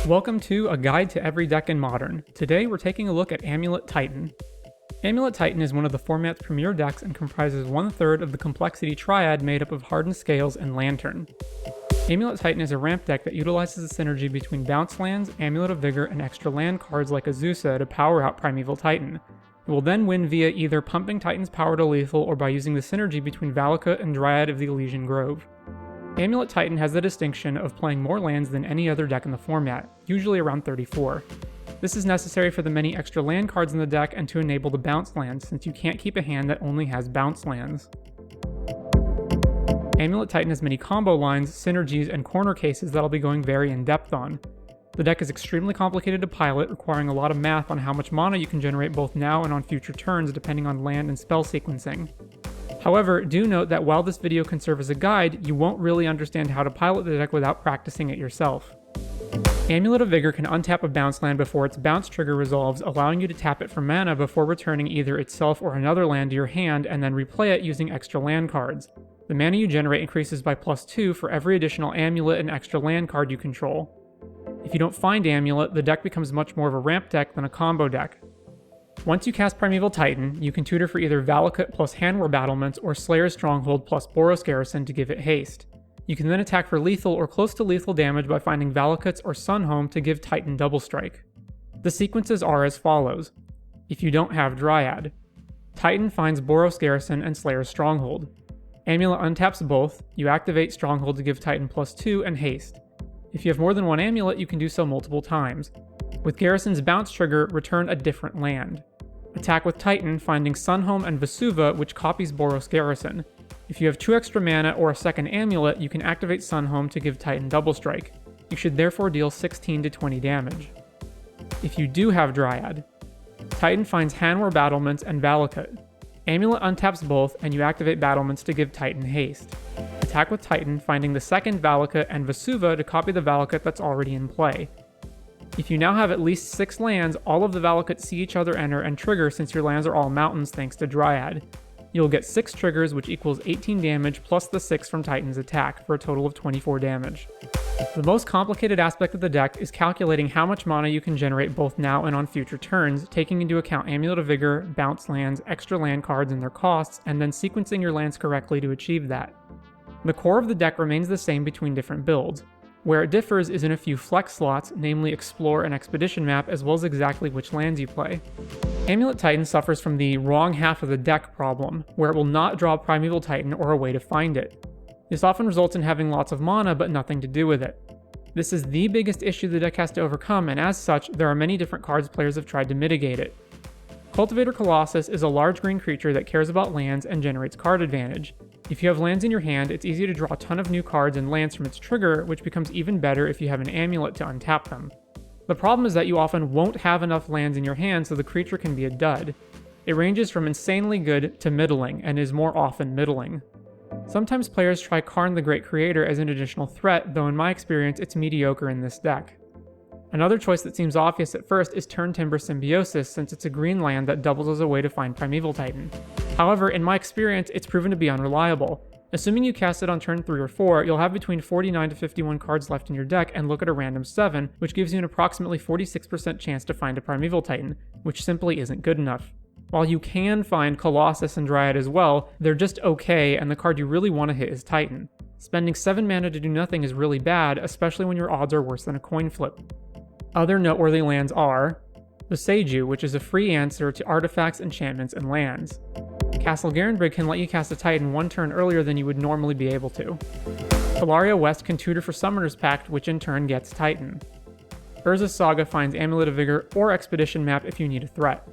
Welcome to A Guide to Every Deck in Modern. Today we're taking a look at Amulet Titan. Amulet Titan is one of the format's premier decks and comprises 1/3 of the complexity triad made up of Hardened Scales and Lantern. Amulet Titan is a ramp deck that utilizes the synergy between bounce lands, Amulet of Vigor, and extra land cards like Azusa to power out Primeval Titan. It will then win via either pumping Titan's power to lethal or by using the synergy between Valakut and Dryad of the Elysian Grove. Amulet Titan has the distinction of playing more lands than any other deck in the format, usually around 34. This is necessary for the many extra land cards in the deck and to enable the bounce lands, since you can't keep a hand that only has bounce lands. Amulet Titan has many combo lines, synergies, and corner cases that I'll be going very in-depth on. The deck is extremely complicated to pilot, requiring a lot of math on how much mana you can generate both now and on future turns depending on land and spell sequencing. However, do note that while this video can serve as a guide, you won't really understand how to pilot the deck without practicing it yourself. Amulet of Vigor can untap a bounce land before its bounce trigger resolves, allowing you to tap it for mana before returning either itself or another land to your hand and then replay it using extra land cards. The mana you generate increases by +2 for every additional amulet and extra land card you control. If you don't find Amulet, the deck becomes much more of a ramp deck than a combo deck. Once you cast Primeval Titan, you can tutor for either Valakut plus Handwar Battlements or Slayer's Stronghold plus Boros Garrison to give it haste. You can then attack for lethal or close to lethal damage by finding Valakuts or Sunhome to give Titan double strike. The sequences are as follows. If you don't have Dryad, Titan finds Boros Garrison and Slayer's Stronghold. Amulet untaps both, you activate Stronghold to give Titan +2 and haste. If you have more than one amulet, you can do so multiple times. With Garrison's bounce trigger, return a different land. Attack with Titan, finding Sunhome and Vesuva, which copies Boros Garrison. If you have 2 extra mana or a second amulet, you can activate Sunhome to give Titan double strike. You should therefore deal 16 to 20 damage. If you do have Dryad, Titan finds Handwar Battlements and Valakut. Amulet untaps both, and you activate Battlements to give Titan haste. Attack with Titan, finding the second Valakut and Vesuva to copy the Valakut that's already in play. If you now have at least 6 lands, all of the Valakut see each other enter and trigger since your lands are all mountains thanks to Dryad. You'll get 6 triggers, which equals 18 damage plus the 6 from Titan's attack, for a total of 24 damage. The most complicated aspect of the deck is calculating how much mana you can generate both now and on future turns, taking into account Amulet of Vigor, bounce lands, extra land cards and their costs, and then sequencing your lands correctly to achieve that. The core of the deck remains the same between different builds. Where it differs is in a few flex slots, namely Explore and Expedition map, as well as exactly which lands you play. Amulet Titan suffers from the wrong half of the deck problem, where it will not draw Primeval Titan or a way to find it. This often results in having lots of mana but nothing to do with it. This is the biggest issue the deck has to overcome, and as such, there are many different cards players have tried to mitigate it. Cultivator Colossus is a large green creature that cares about lands and generates card advantage. If you have lands in your hand, it's easy to draw a ton of new cards and lands from its trigger, which becomes even better if you have an amulet to untap them. The problem is that you often won't have enough lands in your hand, so the creature can be a dud. It ranges from insanely good to middling, and is more often middling. Sometimes players try Karn the Great Creator as an additional threat, though in my experience it's mediocre in this deck. Another choice that seems obvious at first is Turn Timber Symbiosis, since it's a green land that doubles as a way to find Primeval Titan. However, in my experience, it's proven to be unreliable. Assuming you cast it on turn 3 or 4, you'll have between 49 to 51 cards left in your deck and look at a random 7, which gives you an approximately 46% chance to find a Primeval Titan, which simply isn't good enough. While you can find Colossus and Dryad as well, they're just okay, and the card you really want to hit is Titan. Spending 7 mana to do nothing is really bad, especially when your odds are worse than a coin flip. Other noteworthy lands are the Seiju, which is a free answer to artifacts, enchantments, and lands. Castle Garenbrig can let you cast a Titan 1 turn earlier than you would normally be able to. Tolaria West can tutor for Summoner's Pact, which in turn gets Titan. Urza's Saga finds Amulet of Vigor or Expedition map if you need a threat.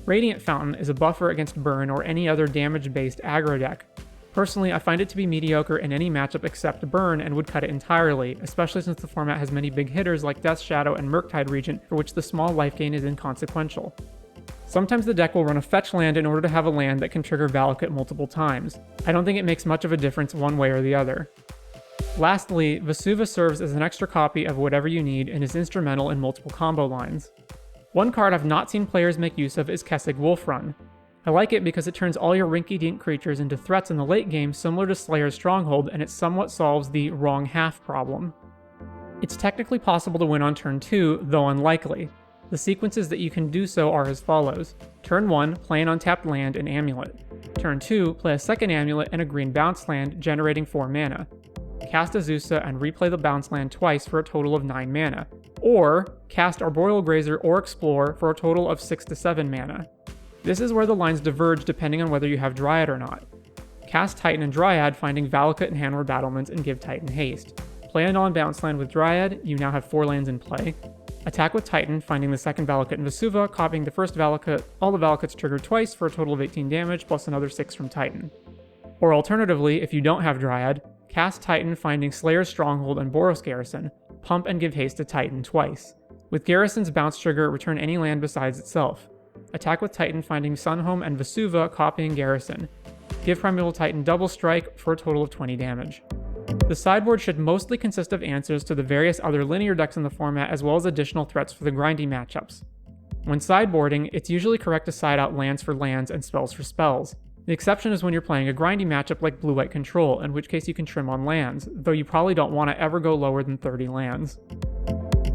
Radiant Fountain is a buffer against burn or any other damage-based aggro deck. Personally, I find it to be mediocre in any matchup except burn and would cut it entirely, especially since the format has many big hitters like Death Shadow and Murktide Regent, for which the small life gain is inconsequential. Sometimes the deck will run a fetch land in order to have a land that can trigger Valakut multiple times. I don't think it makes much of a difference one way or the other. Lastly, Vesuva serves as an extra copy of whatever you need and is instrumental in multiple combo lines. One card I've not seen players make use of is Kessig Wolfrun. I like it because it turns all your rinky-dink creatures into threats in the late game similar to Slayer's Stronghold, and it somewhat solves the wrong half problem. It's technically possible to win on turn 2, though unlikely. The sequences that you can do so are as follows. Turn 1, play an untapped land and Amulet. Turn 2, play a second Amulet and a green bounce land, generating 4 mana. Cast Azusa and replay the bounce land twice for a total of 9 mana. Or, cast Arboreal Grazer or Explore for a total of 6 to 7 mana. This is where the lines diverge depending on whether you have Dryad or not. Cast Titan and Dryad, finding Valakut and Handward Battlements, and give Titan haste. Play a non-bounce land with Dryad, you now have 4 lands in play. Attack with Titan, finding the second Valakut and Vesuva, copying the first Valakut, all the Valakuts triggered twice for a total of 18 damage, plus another 6 from Titan. Or alternatively, if you don't have Dryad, cast Titan, finding Slayer's Stronghold and Boros Garrison, pump and give haste to Titan twice. With Garrison's bounce trigger, return any land besides itself. Attack with Titan, finding Sunhome and Vesuva, copying Garrison. Give Primeval Titan double strike for a total of 20 damage. The sideboard should mostly consist of answers to the various other linear decks in the format, as well as additional threats for the grindy matchups. When sideboarding, it's usually correct to side out lands for lands and spells for spells. The exception is when you're playing a grindy matchup like Blue-White Control, in which case you can trim on lands, though you probably don't want to ever go lower than 30 lands.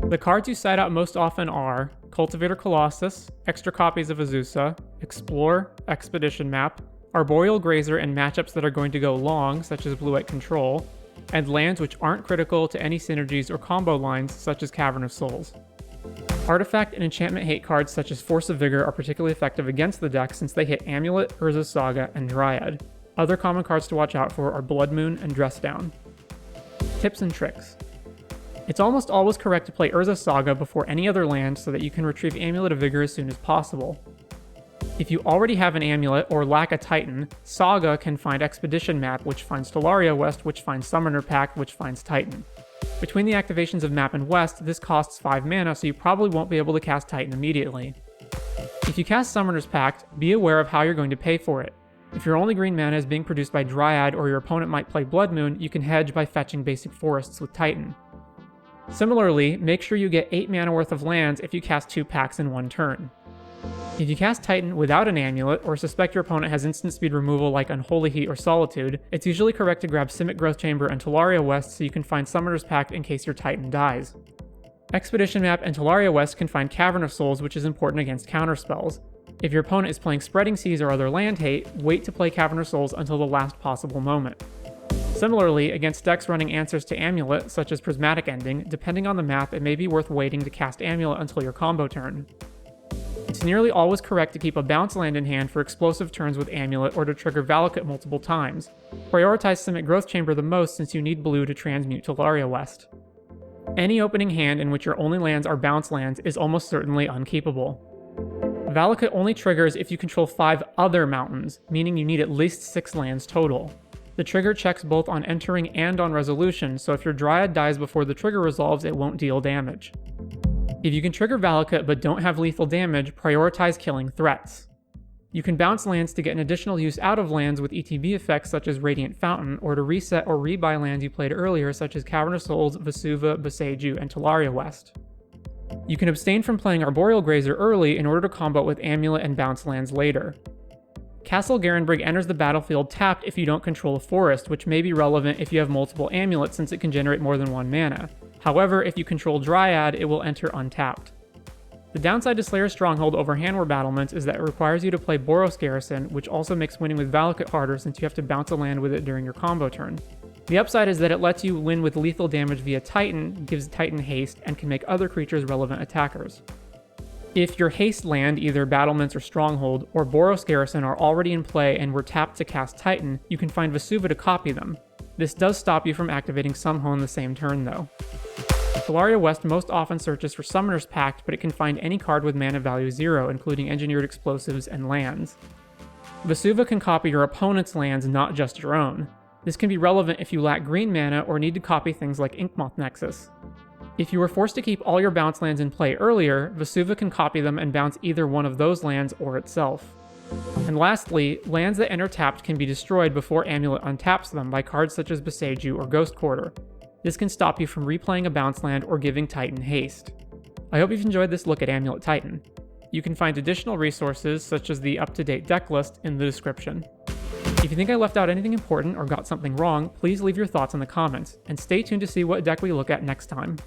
The cards you side out most often are Cultivator Colossus, extra copies of Azusa, Explore, Expedition Map, Arboreal Grazer and matchups that are going to go long, such as Blue-White Control, and lands which aren't critical to any synergies or combo lines, such as Cavern of Souls. Artifact and enchantment hate cards such as Force of Vigor are particularly effective against the deck since they hit Amulet, Urza's Saga, and Dryad. Other common cards to watch out for are Blood Moon and Dress Down. Tips and tricks. It's almost always correct to play Urza's Saga before any other land so that you can retrieve Amulet of Vigor as soon as possible. If you already have an Amulet or lack a Titan, Saga can find Expedition Map, which finds Stellaria West, which finds Summoner Pact, which finds Titan. Between the activations of Map and West, this costs 5 mana, so you probably won't be able to cast Titan immediately. If you cast Summoner's Pact, be aware of how you're going to pay for it. If your only green mana is being produced by Dryad or your opponent might play Blood Moon, you can hedge by fetching basic forests with Titan. Similarly, make sure you get 8 mana worth of lands if you cast 2 packs in one turn. If you cast Titan without an Amulet, or suspect your opponent has instant speed removal like Unholy Heat or Solitude, it's usually correct to grab Simic Growth Chamber and Talaria West so you can find Summoner's Pact in case your Titan dies. Expedition Map and Talaria West can find Cavern of Souls, which is important against counterspells. If your opponent is playing Spreading Seas or other land hate, wait to play Cavern of Souls until the last possible moment. Similarly, against decks running answers to Amulet, such as Prismatic Ending, depending on the map, it may be worth waiting to cast Amulet until your combo turn. It's nearly always correct to keep a bounce land in hand for explosive turns with Amulet or to trigger Valakut multiple times. Prioritize Simic Growth Chamber the most since you need blue to transmute Talaria West. Any opening hand in which your only lands are bounce lands is almost certainly unkeepable. Valakut only triggers if you control 5 other mountains, meaning you need at least 6 lands total. The trigger checks both on entering and on resolution, so if your Dryad dies before the trigger resolves, it won't deal damage. If you can trigger Valakut but don't have lethal damage, prioritize killing threats. You can bounce lands to get an additional use out of lands with ETB effects such as Radiant Fountain, or to reset or rebuy lands you played earlier such as Cavern of Souls, Vesuva, Boseiju, and Talaria West. You can abstain from playing Arboreal Grazer early in order to combo with Amulet and bounce lands later. Castle Garenbrig enters the battlefield tapped if you don't control a forest, which may be relevant if you have multiple amulets since it can generate more than 1 mana. However, if you control Dryad, it will enter untapped. The downside to Slayer's Stronghold over Handward Battlements is that it requires you to play Boros Garrison, which also makes winning with Valakut harder since you have to bounce a land with it during your combo turn. The upside is that it lets you win with lethal damage via Titan, gives Titan haste, and can make other creatures relevant attackers. If your haste land, either Battlements or Stronghold, or Boros Garrison are already in play and were tapped to cast Titan, you can find Vesuva to copy them. This does stop you from activating Sunhome the same turn though. Talaria West most often searches for Summoner's Pact, but it can find any card with mana value 0, including Engineered Explosives and lands. Vesuva can copy your opponent's lands, not just your own. This can be relevant if you lack green mana or need to copy things like Inkmoth Nexus. If you were forced to keep all your bounce lands in play earlier, Vesuva can copy them and bounce either one of those lands or itself. And lastly, lands that enter tapped can be destroyed before Amulet untaps them by cards such as Boseiju or Ghost Quarter. This can stop you from replaying a bounce land or giving Titan haste. I hope you've enjoyed this look at Amulet Titan. You can find additional resources such as the up-to-date deck list in the description. If you think I left out anything important or got something wrong, please leave your thoughts in the comments, and stay tuned to see what deck we look at next time.